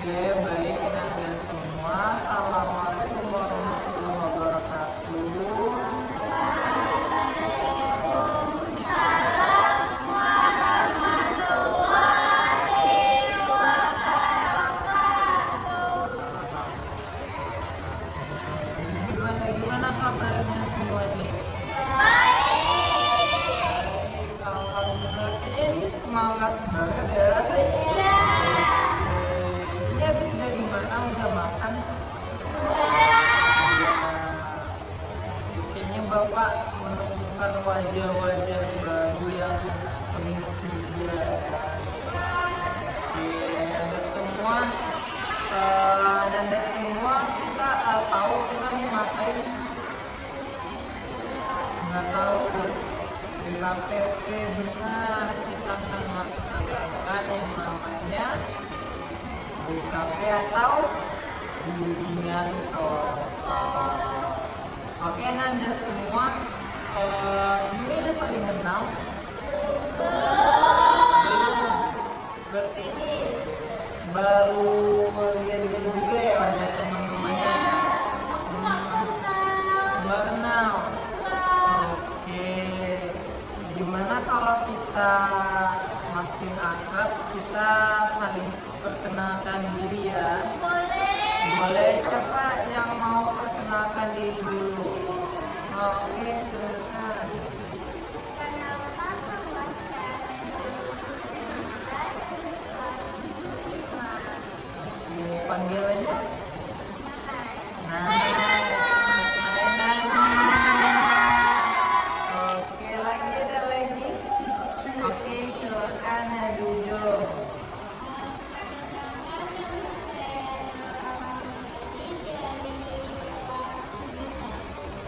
Oke, baik Anda semua. Assalamualaikum warahmatullahi wabarakatuh. Gimana kabarnya semua nih? Alhamdulillah, ini semangat banget ya. Ini habis dari mana? Udah makan? Kayaknya Bapak menemukan wajah-wajah baru yang penuh ceria. Oke, Anda semua kita tahu kita mau ngapain? Nggak tahu di KTP benar kita akan melaksanakan yang namanya BKP atau bimbingan kelompok. Oke, Anda semua ini udah saling kenal? Berarti ini baru lihat juga ya ada teman-temannya. Nggak kenal. Oke, gimana kalau kita makin akrab, kita saling perkenalkan diri ya? Boleh, siapa yang mau perkenalkan diri dulu? Oke, silakan. Panggilannya? Oke, ada lagi. Oke, silakan duduk.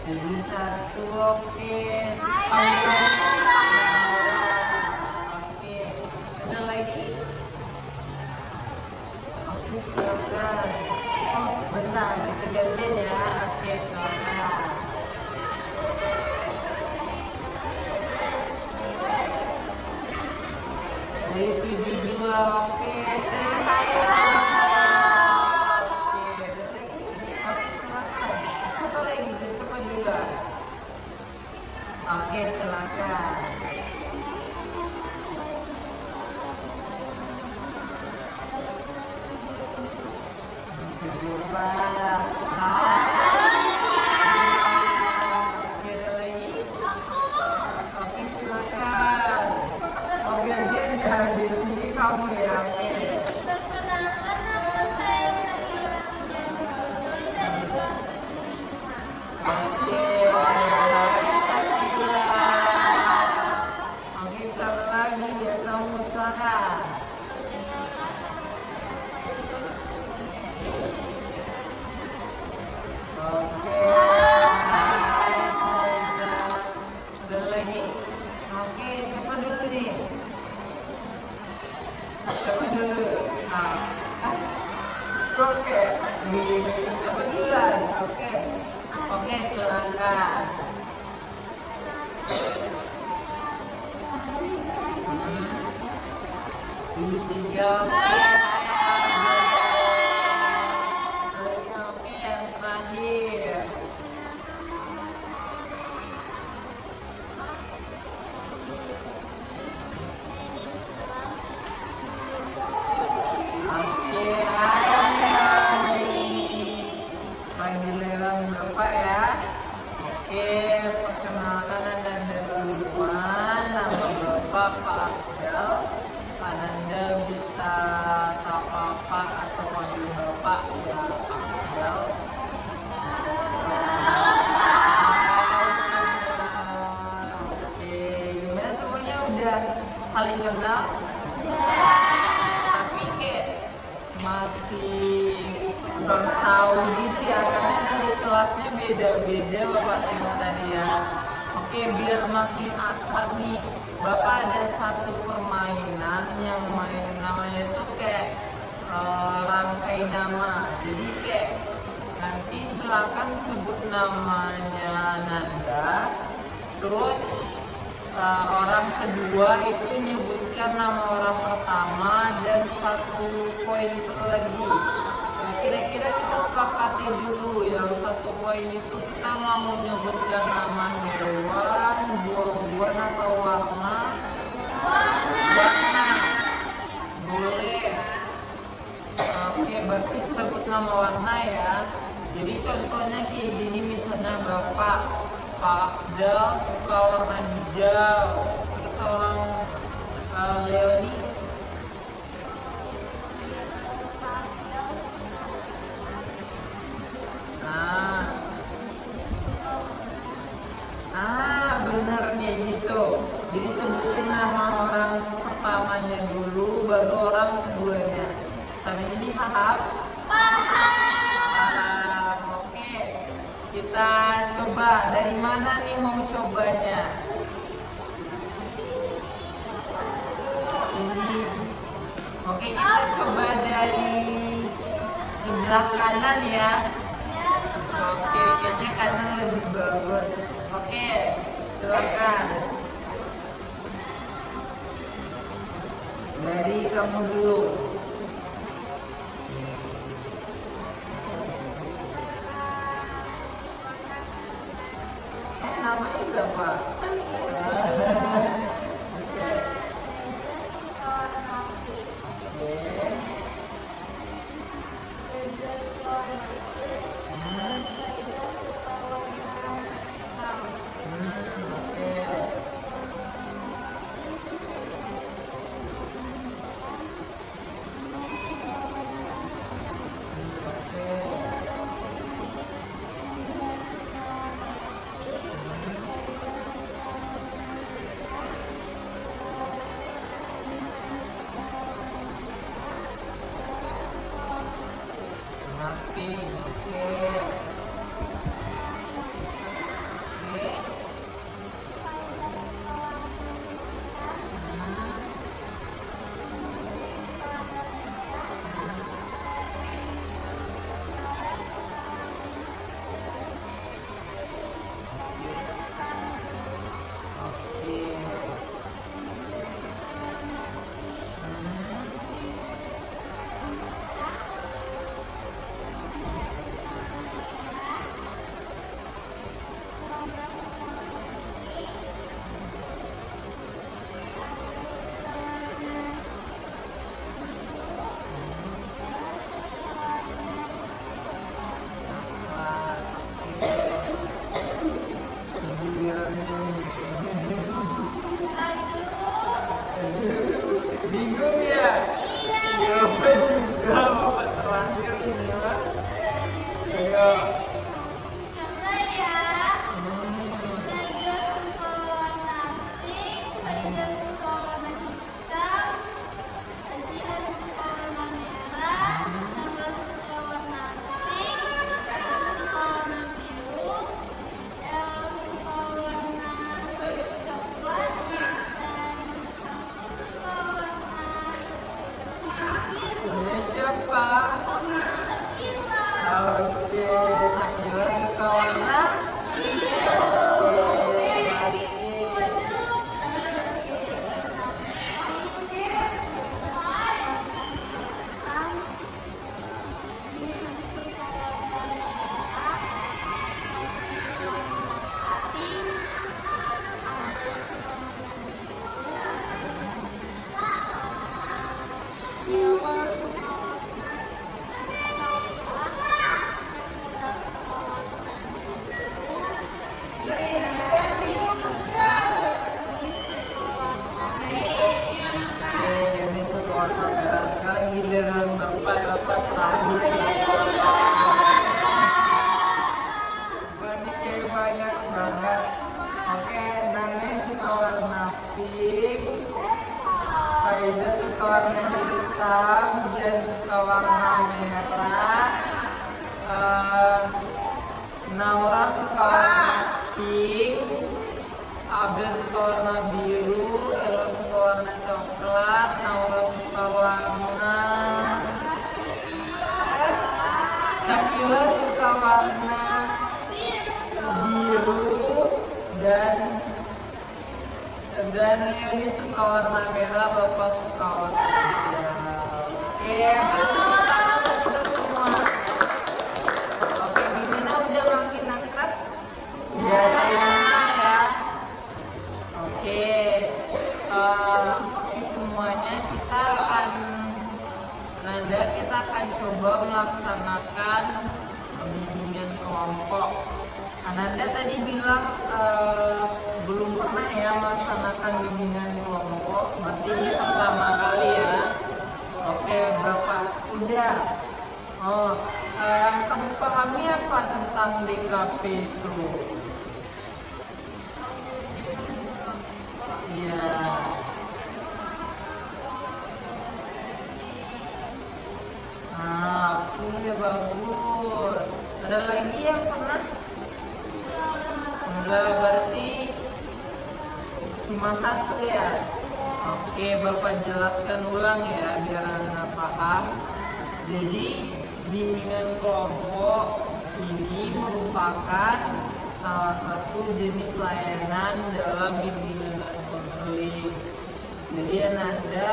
Jadi satu, oke. Oke, ada lagi. Oke, silakan. Oh, bentar, kita gantian ya. Oke, silakan. Dari 72, oke. Ceritain. Oke, ada lagi. Oke, silakan. Siapa lagi? Siapa juga? Oke, silakan. Oke, ada lagi? Oke, silakan. Oke, dia di sini kamu ya. Oke, oke, satu lagi ya, kamu silakan. Oke, ada lagi. Oke, siapa dulu nih? Siapa dulu? Oke, siapa duluan? Oke, silakan. Ini tiga. Oke, yang terakhir. Oke, panggilan Bapak ya. Oke, perkenalkan Anda semua. Nama Bapak Pak Afdal. Anda bisa sapa Pak atau panggil Bapak ya Pak Afdal. Oke, gimana semuanya udah saling kenal? Tapi kayak masih belum tahu gitu ya, karena dari kelasnya beda-beda Bapak tengok tadi ya. Oke, biar makin akrab nih, Bapak ada satu permainan yang namanya itu kayak rangkai nama. Jadi kayak nanti silakan sebut namanya Nanda, terus orang kedua itu nyebutkan sebutkan nama orang pertama dan 1 poin lagi. Nah, kira-kira kita sepakati dulu yang 1 poin itu kita mau menyebutkan nama hewan, buah-buahan atau warna? Warna. Boleh. Oke, berarti sebut nama warna ya. Jadi contohnya kayak gini, misalnya Bapak Dal suka warna hijau, terus orang Leoni benernya gitu. Jadi sebutin nama orang pertamanya dulu, baru orang keduanya. Sampai ini paham? Paham. Oke, kita coba. Dari mana nih mau cobanya? Ini. Oke, kita coba dari sebelah kanan ya. Oke, kayaknya kanan lebih bagus. Oke, silakan. Dari kamu dulu. Namanya siapa? Bingung ya? Jawaban juga bapak terakhir ini ya. Ayo. Coba ya. Saya suka warna pink, saya suka warna hitam, saya suka warna merah, saya suka warna pink, saya suka warna biru, saya suka warna coklat, dan aku suka warna biru. Ini siapa? Sakila. Oke, Sakila suka warna? Ini suka warna merah. Sekarang giliran bapak terakhir. Banyak banyak banget. Oke, Nane suka warna pink, Faiza suka warna hitam, Jen suka warna merah, Naura suka warna pink, Abel suka warna biru, Elo suka warna coklat, Naura suka warna, Sakila suka warna biru, dan Dan Leoni suka warna merah, Bapak suka warna hijau. Oke, tepuk tangan untuk kita semua. Oke, gimana udah makin akrab? Ya, saling kenal ya. Oke, semuanya kita akan coba melaksanakan bimbingan kelompok. Ananda tadi bilang belum pernah ya melaksanakan bimbingan kelompok, berarti ini pertama kali ya. Oke, Bapak udah. Oh, kamu pahami apa tentang DKP itu? Iya. Nah, oke, bagus. Ada lagi yang pernah? Enggak, berarti cuma satu ya. Oke, Bapak jelaskan ulang ya biar Anda paham. Jadi bimbingan kelompok ini merupakan salah satu jenis layanan dalam bimbingan dan konseling. Jadi Anda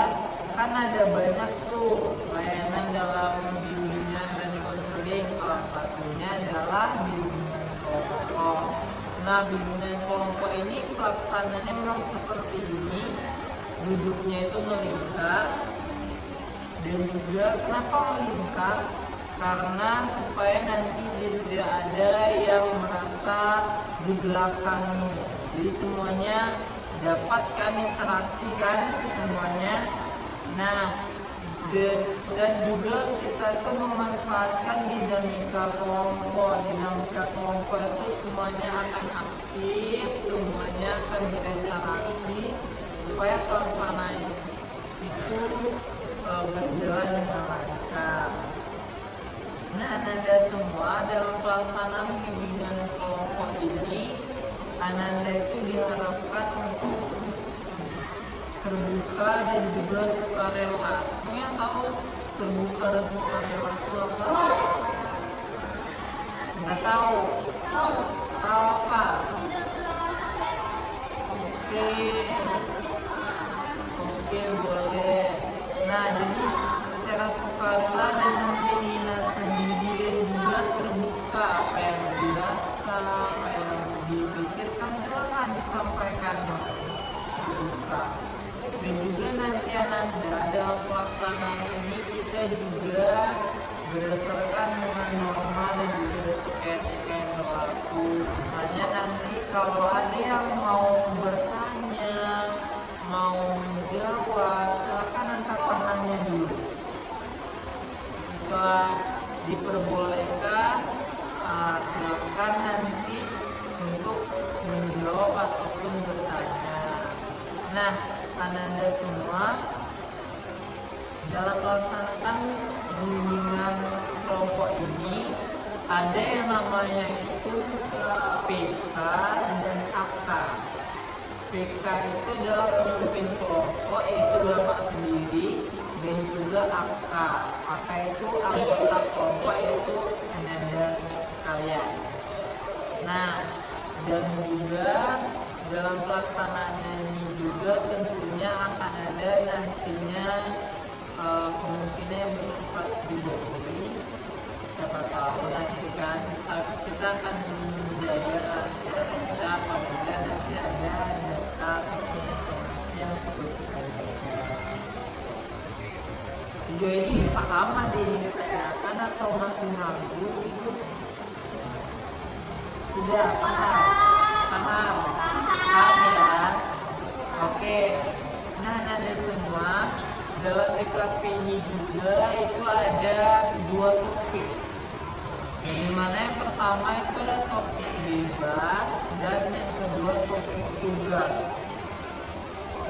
kan ada banyak tuh layanan dalam bimbingan dan konseling. Salah satunya adalah bimbingan kelompok. Nah, bimbingan kelompok ini pelaksananya memang seperti ini. Duduknya itu melingkar. Dan juga kenapa melingkar? Karena supaya nanti tidak ada yang merasa di belakangnya. Jadi semuanya dapatkan interaksi kan semuanya. Nah, dan juga kita itu memanfaatkan dinamika kelompok. Dinamika kelompok itu semuanya akan aktif, semuanya akan berinteraksi supaya pelaksanaan itu berjalan dengan lancar. Nah, Ananda semua dalam pelaksanaan bimbingan kelompok ini, Ananda itu diharapkan untuk terbuka dan juga sukarela. Semuanya tahu terbuka dan sukarela itu apa? Nggak tahu? Tahu apa? Oke, boleh. Nah, jadi secara sukarela dan dengan sendiri dan juga terbuka, apa yang dirasa, apa yang dipikirkan silakan disampaikan terbuka. Dan juga nanti Ananda dalam pelaksanaan ini kita juga berdasarkan dengan norma dan juga etika yang berlaku. Misalnya nanti kalau ada yang mau bertanya, mau menjawab, silakan angkat tangannya dulu. Setelah diperbolehkan, silakan nanti untuk menjawab ataupun bertanya. Nah, Ananda semua dalam melaksanakan bimbingan kelompok ini ada yang namanya itu PK dan AK. PK itu adalah pemimpin kelompok, yaitu Bapak sendiri, dan juga AK. AK itu anggota kelompok, yaitu Ananda sekalian. Nah, dan juga dalam pelaksanaannya ini juga tentunya akan ada nantinya kemungkinan yang bersifat pribadi. Siapa tahu nanti kan kita akan menjaga rahasia apabila nanti ada data informasi yang perlu kita jaga. Sejauh ini paham ada yang ditanyakan atau masih ragu? Sudah paham? Paham ya? Oke. Nah, ada semua dalam DKP ini juga itu ada dua topik. Yang mana yang pertama itu ada topik bebas dan yang kedua topik tugas.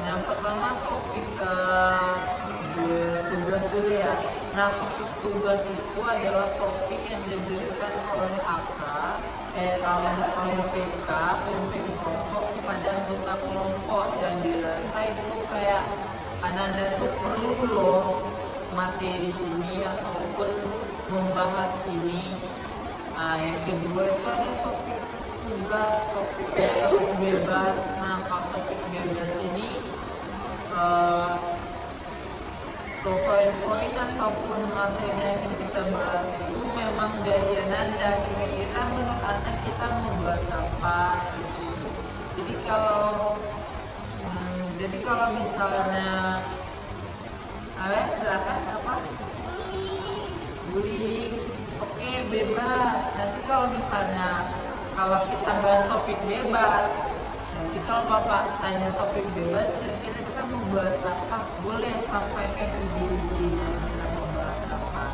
Yang pertama topik tugas dulu ya. Nah, topik tugas itu adalah topik yang diberikan oleh AK, oleh PK, pemimpin kelompok kepada anggota kelompok, dan dirasa itu kayak Ananda tuh perlu loh materi ini ataupun membahas ini. Yang kedua itu ada topik tugas topik bebas. Nah, kalau topik bebas ini poin-poin ataupun materi yang kita bahas itu memang dari Nanda. Kira-kira menurut Anda kita mau bahas apa? Jadi kalau misalnya silakan apa? Bullying. Oke, bebas. Nanti kalau misalnya kita bahas topik bebas, nanti kalau Bapak tanya topik bebas, kira-kira kita mau bahas apa? Boleh sampaikan ide-idenya kita mau bahas apa.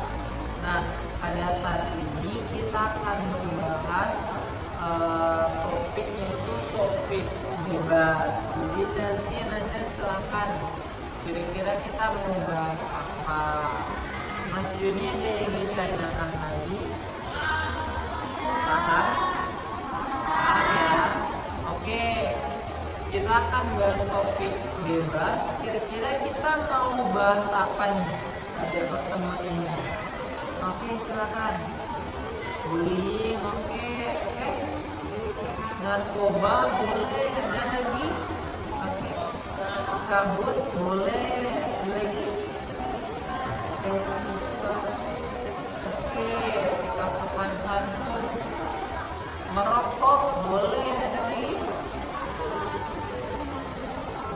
Nah, pada saat ini kita akan membahas topiknya itu topik bebas. Jadi nanti silakan. Kira-kira kita mau bahas apa? Mas Yuni ada yang ditanyakan lagi? Paham? Paham ya? Oke, kita akan bahas topik bebas. Kira-kira kita mau bahas apa nih pada pertemuan ini? Oke, silakan. Bullying, oke. Narkoba boleh, ada lagi. Oke. Cabut boleh, lagi. Oke, kita sopan santun. Merokok boleh, ada lagi.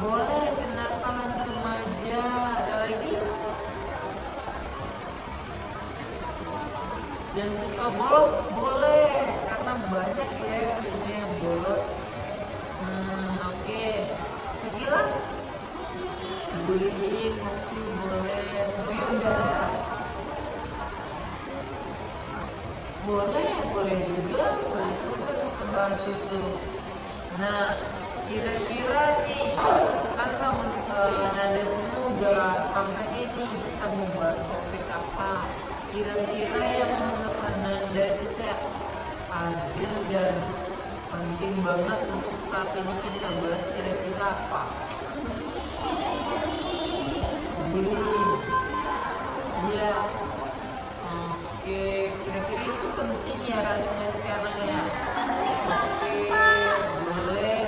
Boleh, kenakalan remaja, ada lagi. Yang suka bolos boleh, karena banyak ya yang bolos. Oke. Sekila bullying mungkin boleh, semuanya udah ya. Boleh juga kita bahas itu. Nah, kira-kira nih kan kamu Nanda semua udah sampai ini kita mau bahas topik apa? Kira-kira yang menurut Nanda itu kayak adil dan penting banget untuk saat ini kita bahas, kira-kira apa? Bullying. Iya. Oke, kira-kira itu penting ya rasanya sekarang ya. Oke, boleh.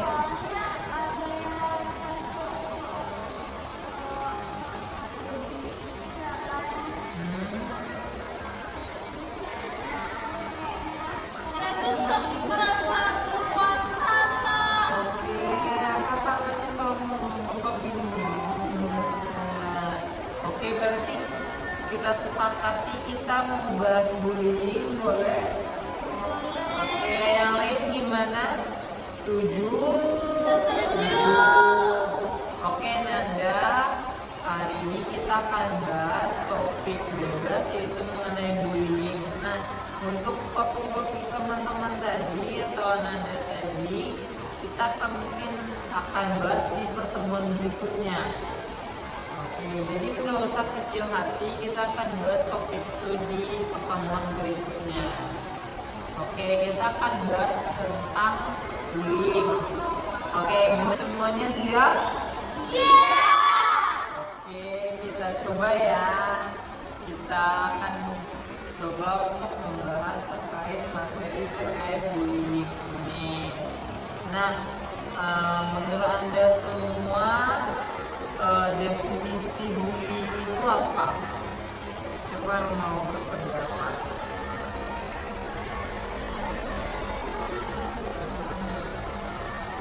Oke, berarti kita sepakati kita membahas bullying, boleh? Oke, yang lain gimana? Setuju? Oke, Nanda, hari ini kita akan bahas topik bebas yaitu mengenai bullying. Nah, untuk topik teman-teman tadi atau Nanda tadi, kita mungkin akan bahas di pertemuan berikutnya. Jadi nggak usah kecil hati, kita akan bahas topik itu di pertemuan berikutnya. Oke, kita akan bahas tentang bullying. Oke, semuanya siap? Siap! Oke, kita coba ya. Kita akan coba untuk membahas terkait bullying ini. Nah, menurut Anda semua, definisi bullying itu apa? Siapa yang mau berpendapat?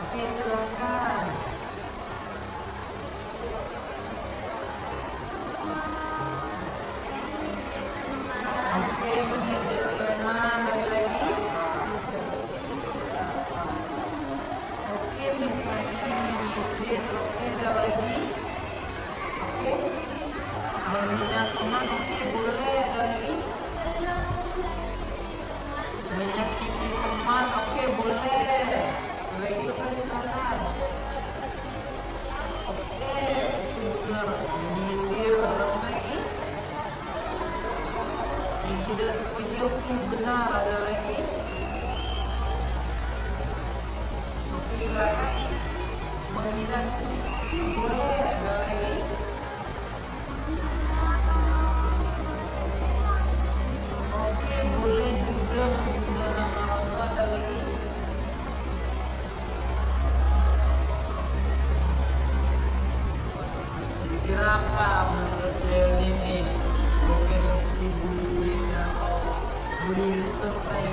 Oke, silakan. Oke, menjadi teman lagi. Oke, menjadi oke, ada lagi. Menghina teman, oke, boleh, ada lagi. Menyakiti teman, oke, boleh. Lagi ke silakan. Oke, benar. Menyindir orang lagi. Yang tidak terpuji, oke, benar, ada lagi. Oke, silakan. Menghina boleh, ada lagi. Oke, boleh juga menggunakan nama, ada lagi. selesai.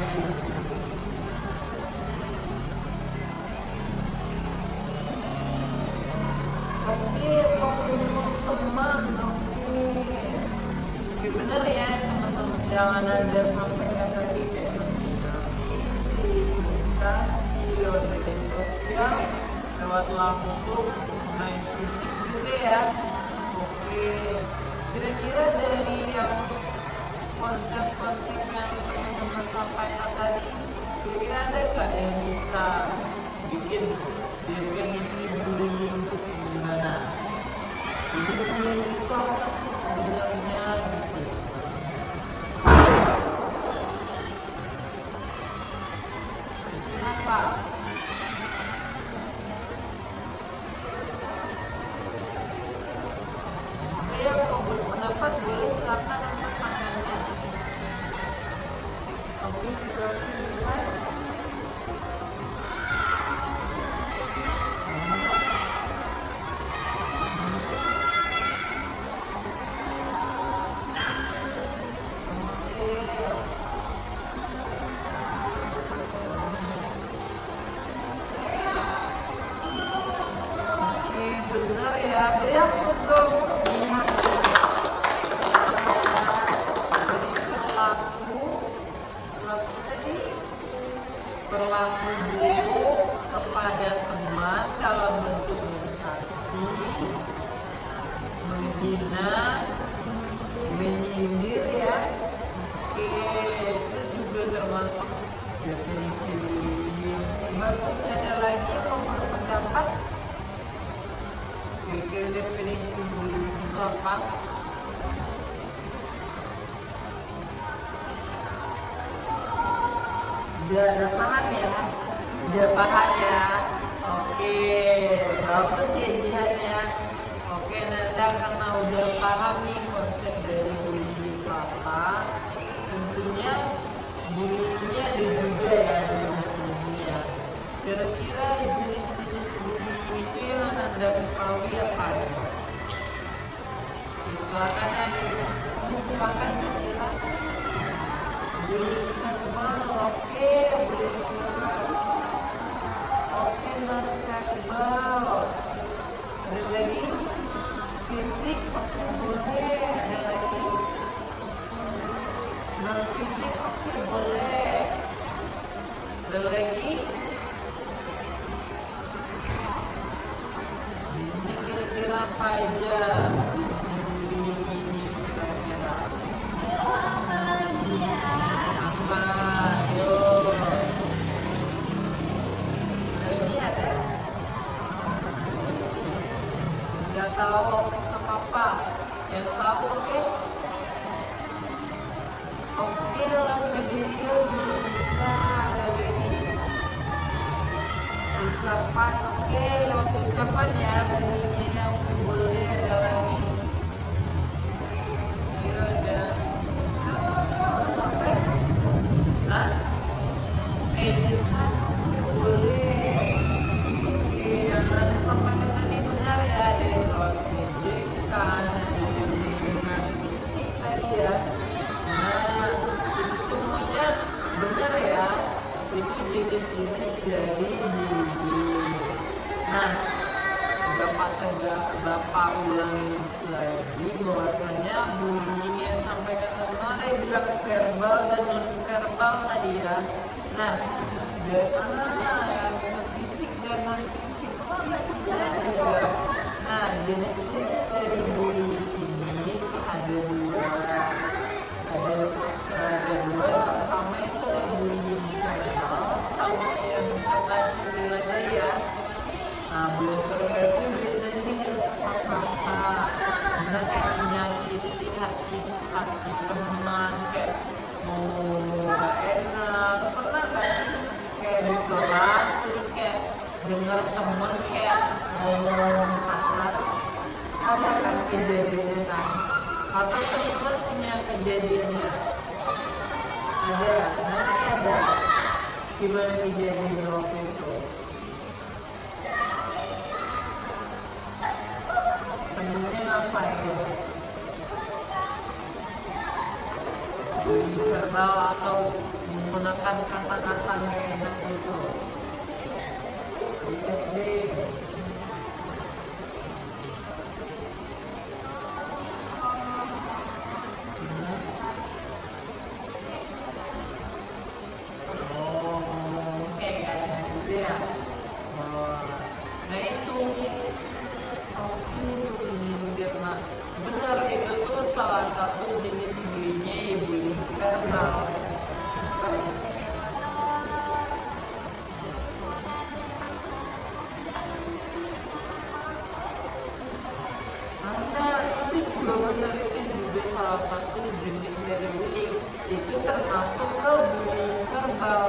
Oke, teman-teman, oke bener ya teman-teman, jangan ada sampai yang tadi kayak isi, komunikasi, media sosial, lewat langsung, main fisik juga ya. Oke, kira-kira dari yang konsep-konsep yang teman-teman sampaikan tadi, kira-kira ada nggak yang bisa bikin definisi bullying itu gimana? Jadi bullying itu apa sih sebenarnya gitu? Kenapa? Saya kalau berpendapat boleh silakan pertanyaannya. Oke, seperti ini. Benar ya, beri aku dong perlaku dulu kepada teman dalam bentuk sensasi, menghina, menyindir ya. Oke, itu juga termasuk definisi bullying. Bagus, ada lagi yang berpendapat bikin definisi bullying itu apa? Udah paham ya? Udah paham ya? Oke, bagus ya jihadnya. Oke, Nanda karena udah paham nih konsep dari bullying itu apa, tentunya bullyingnya ada juga ya jenis bullyingnya. Kira-kira jenis-jenis bullying itu yang Nanda ketahui apa ya? Silakan ya, silakan silakan. Bullying verbal, oke, bullying verbal, oke, non verbal. Ada lagi fisik, oke boleh. Ada lagi non fisik, oke boleh. Ada lagi ini kira-kira apa aja? Nggak tahu apa-apa, yang tahu oke? Oke, lalu bisa ada lagi ucapan, oke, lewat ucapan ya, bunyinya yang boleh ada lagi. Iya ada. Hah? Ejekan boleh. Oke, yang ada sampaikan tadi benar ya, ada yang lewat ejekan, ada yang dengan fisik tadi ya. Nah, itu semuanya benar ya. Itu jenis-jenis dari bullying. Nah, Bapak ulangi lagi bahwasanya bullying yang sampaikan tadi bilang verbal dan non verbal tadi ya. Nah, yang fisik dan non fisik. Nah, jenis-jenis dari bullying ini ada dua. Ada dua. Pertama itu ada bullying verbal, sama yang kata tadi ya. Nah, bullying verbal itu biasanya kata-kata, kita kayak menyakiti hati teman, kayak mau gak enak. Pernah gak sih kayak di kelas terus kayak denger temen kayak ngomong kasar? Ada kan kejadiannya kan? Atau teman punya kejadiannya? Ada, nanti ada. Gimana kejadiannya waktu itu? Temennya apa ya? bully verbal atau menggunakan kata-kata yang enak gitu di SD. Oke kayak gitu ya. Nah itu aku ini karena benar itu tuh salah satu jenis bullyingnya ya bullying verbal. Karena itu juga benar itu juga salah satu jenis dari bullying itu termasuk ke bullying verbal.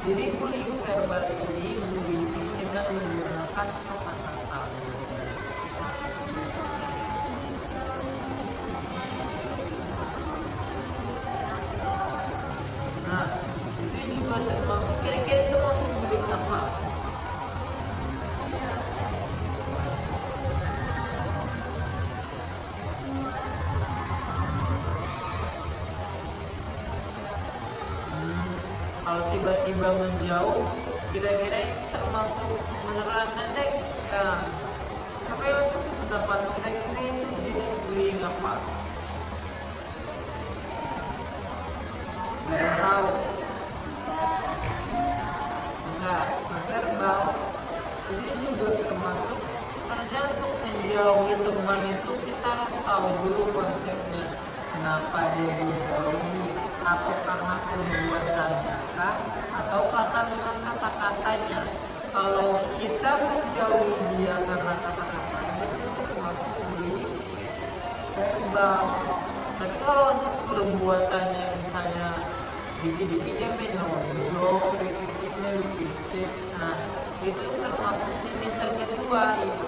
Jadi bullying verbal ini bullying dengan menggunakan kata-kata. Nah, itu juga termasuk kira-kira itu masuk bullying apa? Kalau tiba-tiba menjauh, kira-kira itu termasuk menyerang nenek. Nah, siapa yang masuk pendapat kira-kira itu jenis bullying apa? Nggak tahu. Enggak, verbal. Jadi juga termasuk karena untuk menjauhi teman itu kita harus tahu dulu konsepnya. Kenapa dia dijauhi? Atau karena perbuatannya kah? Atau karena memang kata-katanya? Kalau kita menjauhi dia karena kata-katanya itu termasuk bullying verbal. Tapi kalau untuk perbuatannya misalnya dikit-dikitnya menonjol, dikit-dikitnya fisik, nah itu termasuk jenis yang kedua yaitu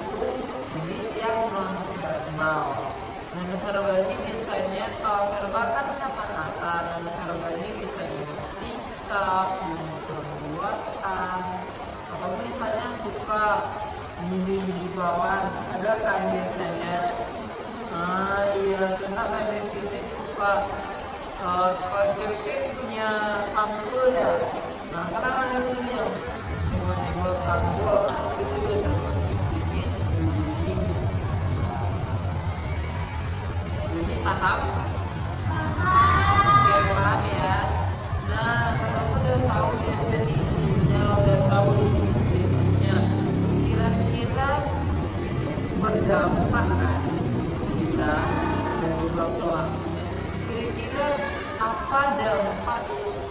jenis yang non verbal. Non verbal ini misalnya kalau verbal kan kata-kata, non verbal ini bisa dengan sikap, dengan perbuatan, atau misalnya suka gini bawaan, ada kan biasanya. Iya, karena main fisik suka kalau cewek punya sanggul ya. Nah, karena ada tuh yang nyenggol sanggul itu juga termasuk jenis bullying. Jadi paham? Oke, paham ya. Nah, kalau udah tahu definisinya, udah tahu jenis-jenisnya, kira-kira berdampak kan kita mengubah pelakunya. Kira-kira apa dampak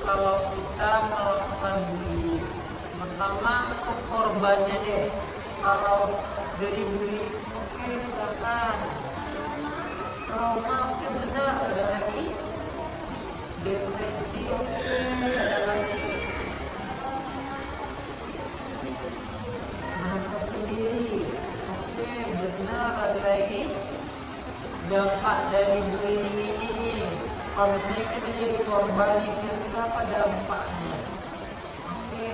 kalau kita melakukan bullying? Pertama ke korbannya deh. Kalau dari bullying, oke silakan. Trauma, oke benar, ada lagi. Depresi, oke ada lagi. Merasa sendiri, oke benar ada lagi. Dampak dari bullying ini nih, kalau misalnya kita jadi korban itu apa dampaknya? Oke,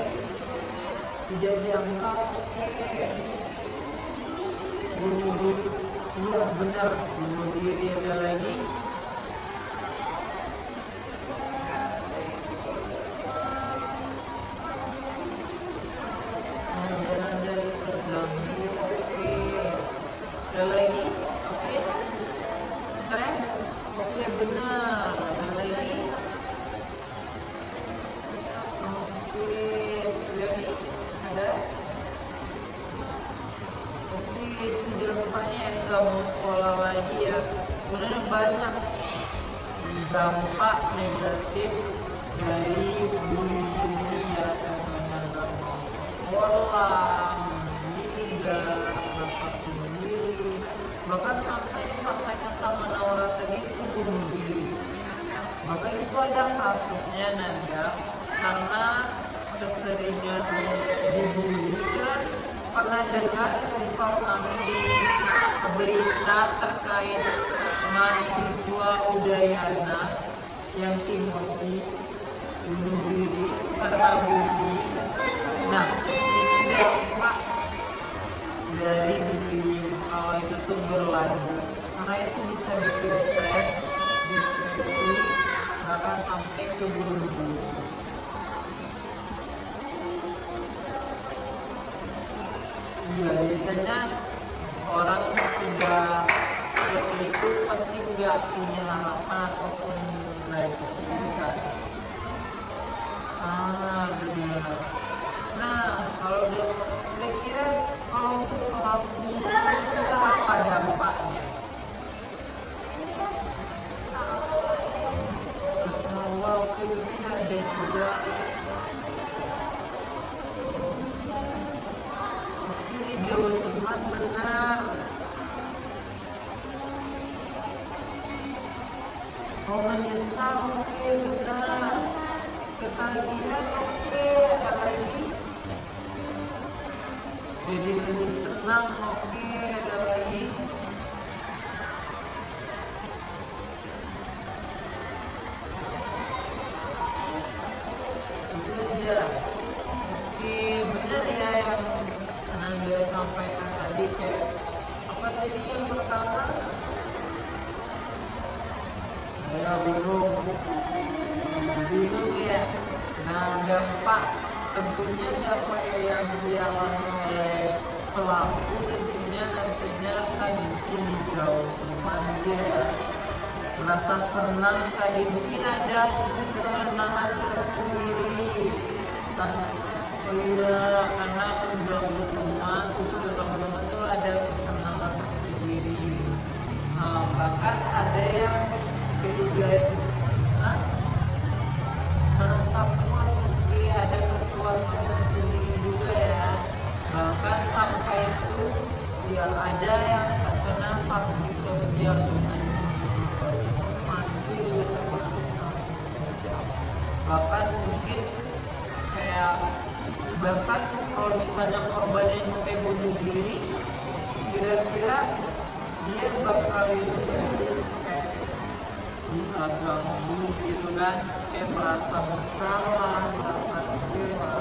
tidak dianggap, oke, bunuh diri, iya benar, bunuh diri ada lagi. Jangan dari terganggu, oke, ada lagi, oke. Stres, oke benar, ada lagi, oke, lagi ada, oke itu dampaknya yang nggak mau sekolah lagi ya, udah banyak dampak negatif dari bullying ini ya, karena nggak mau sekolah, meninggal, merasa sendiri, bahkan sampai disampaikan sama Naura tadi itu bunuh diri. Maka itu ada kasusnya Nanda, karena keseringan dibully kan pernah dengar informasi berita terkait mahasiswa Udayana yang Timothy bunuh diri karena bully. Nah, ini dampak dari bullying kalau itu tuh berlanjut, karena itu bisa bikin stres, depresi, bahkan keburu-buru. Iya, biasanya orang yang sudah seperti itu pasti nggak punya harapan ataupun lain kan. Benar. Nah, kalau kira-kira kalau untuk pelaku kita apa dampaknya? Kalau kita ada juga ini jauh teman benar. Mau menyesal oke benar. Ketagihan oke, ada lagi. Jadi lebih senang oke, ada lagi. Itu aja. Oke, benar ya yang Anda sampaikan tadi kayak apa tadi yang pertama? Saya bingung ya. Nah, dampak tentunya dampak yang dialami oleh pelaku tentunya nantinya akan bikin jauh teman dia merasa senang tadi mungkin ada kesenangan tersendiri. Nah, iya, karena udah berteman, usul teman-teman itu ada kesenangan tersendiri. Nah, bahkan ada yang ketiga merasa puas, ada kepuasan tersendiri juga ya. Bahkan sampai itu ya ada yang terkena sanksi sosial dengan mati termasuk sanksi sosial. Bahkan mungkin kayak bahkan kalau misalnya korbannya sampai bunuh diri, kira-kira dia bakal itu kayak diganggu gitu kan, kayak merasa bersalah, merasa kecewa,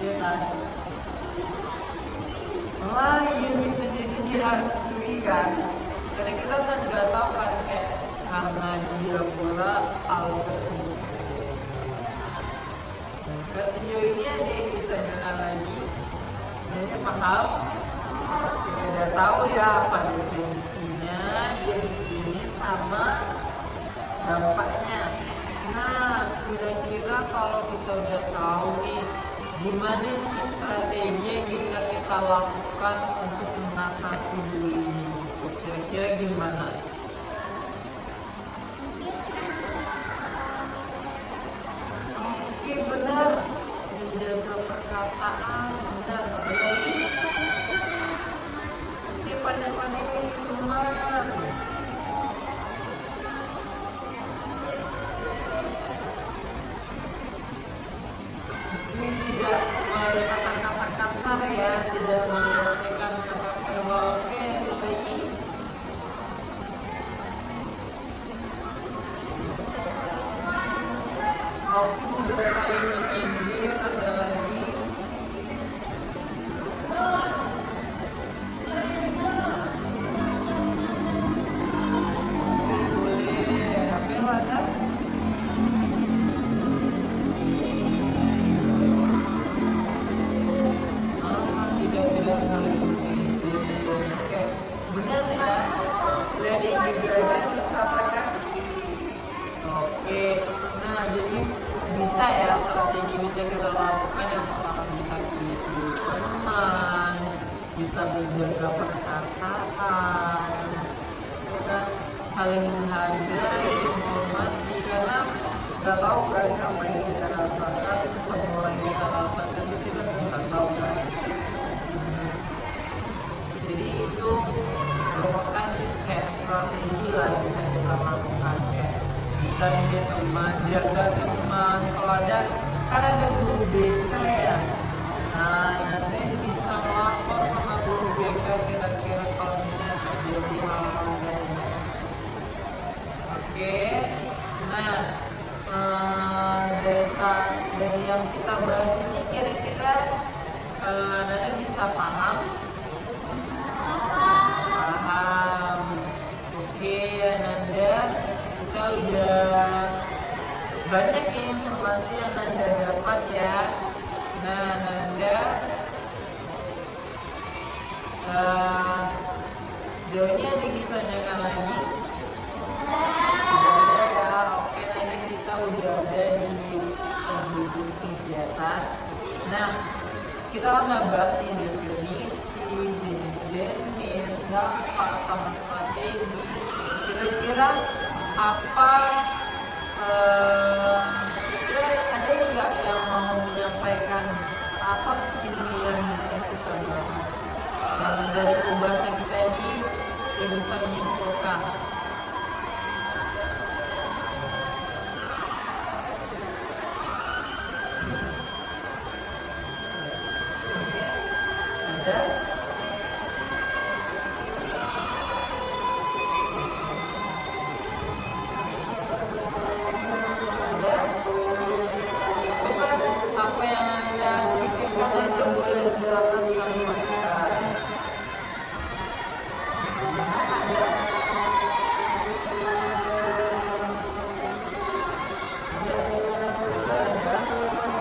ya kan? Lain bisa jadi dihantui kan, karena kita kan nggak tahu kan kayak karena dia pula tahu tersebut. Nah, sejauh ini ada yang kita dengar lagi, ini paham? Udah tahu ya apa definisinya, definisinya sama dampaknya. Nah, kira-kira kalau kita udah tahu nih, gimana sih strategi yang bisa kita lakukan untuk mengatasi bullying? Kira-kira gimana? Oke, benar. Menjaga perkataan, benar. Oke, pandai-pandai teman. Tidak kata-kata kasar ya, tidak menggunakan kata-kata oke lagi. Aku bersaing menyindir ada lagi. Boleh, tapi ada. Tidak saling menyindir. Oke, benar ya. Jadi juga disampaikan. Oke, nah jadi bisa ya strategi bisa kita lakukan yang pertama bisa itu teman, bisa menjaga perkataan, kita saling menghargai, menghormati karena kita tahu kan apa yang kita rasakan, semua yang kita rasakan itu kita nggak tahu kan. Jadi itu merupakan kayak strategi lah yang bisa kita lakukan kayak bisa dia teman, jaga teman, kalau ada kan ada guru BK ya. Nah, nanti bisa melapor sama guru BK kira-kira kalau misalnya terjadi hal-hal lainnya. Oke, nah dari yang kita bahas ini kira-kira nanti bisa paham? Paham. Oke, Nanda, kita udah banyak ya informasi yang Nanda dapat ya. Nah, Nanda sejauh ini ada yang ditanyakan lagi? Udah ada ya. Oke, tadi kita udah ada di buku kegiatan. Nah, kita akan ngebahas nih definisi, jenis-jenis, dampak, sama strategi. Kira-kira apa kira-kira ada nggak yang mau menyampaikan apa sih yang bisa kita bahas? Yang dari pembahasan kita ini yang bisa menyimpulkan. Ada? Apa yang Anda pikirkan itu boleh silakan sampaikan.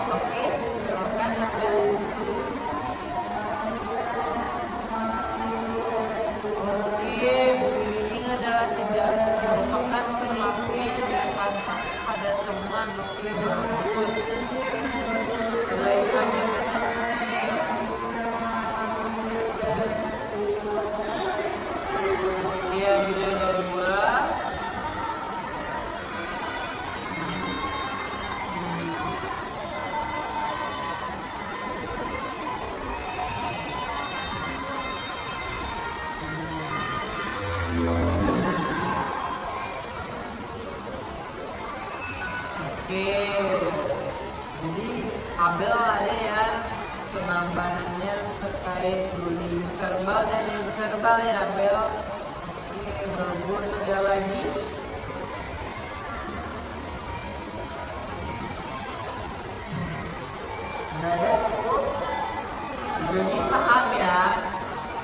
Oke, silakan Anda. Oke, bullying adalah tidak merupakan perilaku yang tidak pantas pada teman. Oke, bagus. Mulai lagi. Iya, bila ada dua. Oke, jadi Abel ada ya penambahannya terkait bullying verbal dan non-verbal ya Abel. Oke, bagus. Ada lagi? Nggak ada, cukup. Jadi paham ya.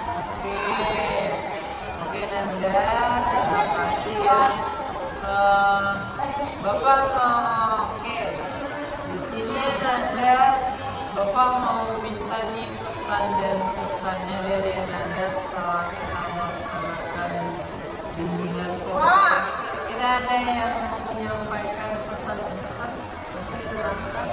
Oke, oke Nanda, terima kasih ya. Bapak mau, oke, di sini Nanda, Bapak mau minta nih pesan dan pesannya dari Nanda setelah kita melaksanakan bimbingan COVID. Kira ada yang mau menyampaikan pesan dan pesan? Oke, silakan.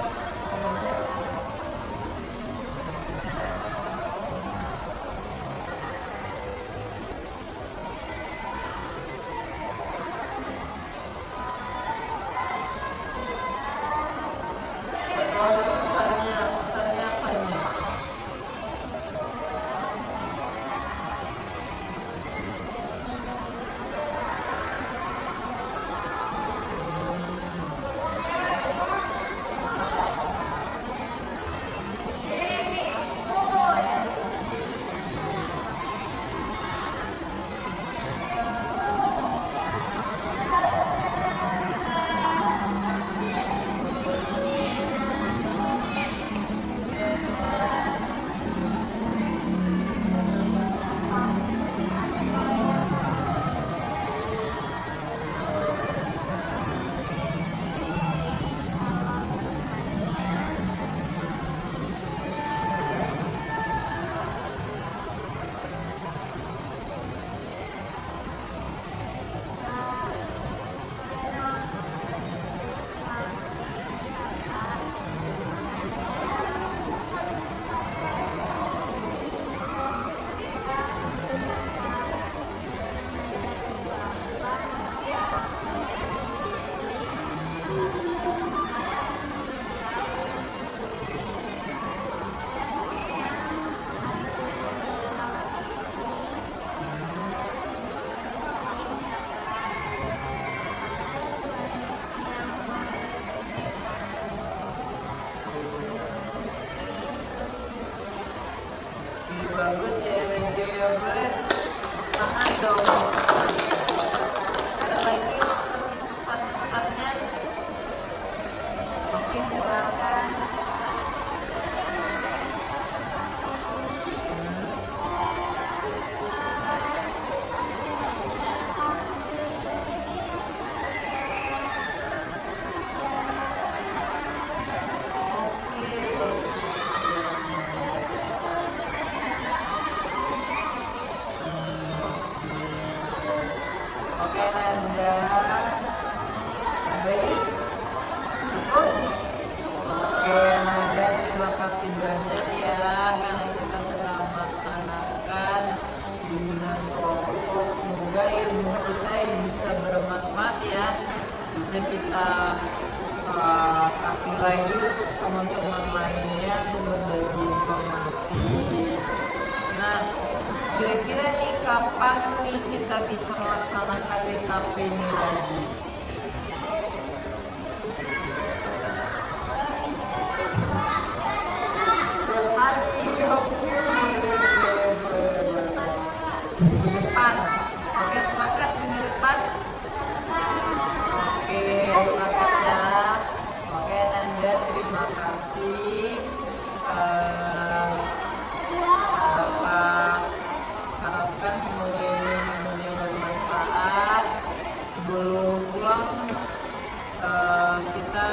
Pesannya apa nih? Bagus ya, Ranger ya, boleh tahan dong. Ada lagi pesan-pesannya? Oke, silakan. lagi untuk teman-teman lainnya untuk berbagi informasi. Nah, kira-kira nih kapan nih kita bisa melaksanakan DKP ini lagi? Setiap hari, oke, boleh. Minggu depan, oke, sepakat minggu depan? Oke, sepakat ya. Oke, Nanda, terima kasih. Bapak harapkan semoga ini ilmunya bermanfaat. Sebelum pulang, kita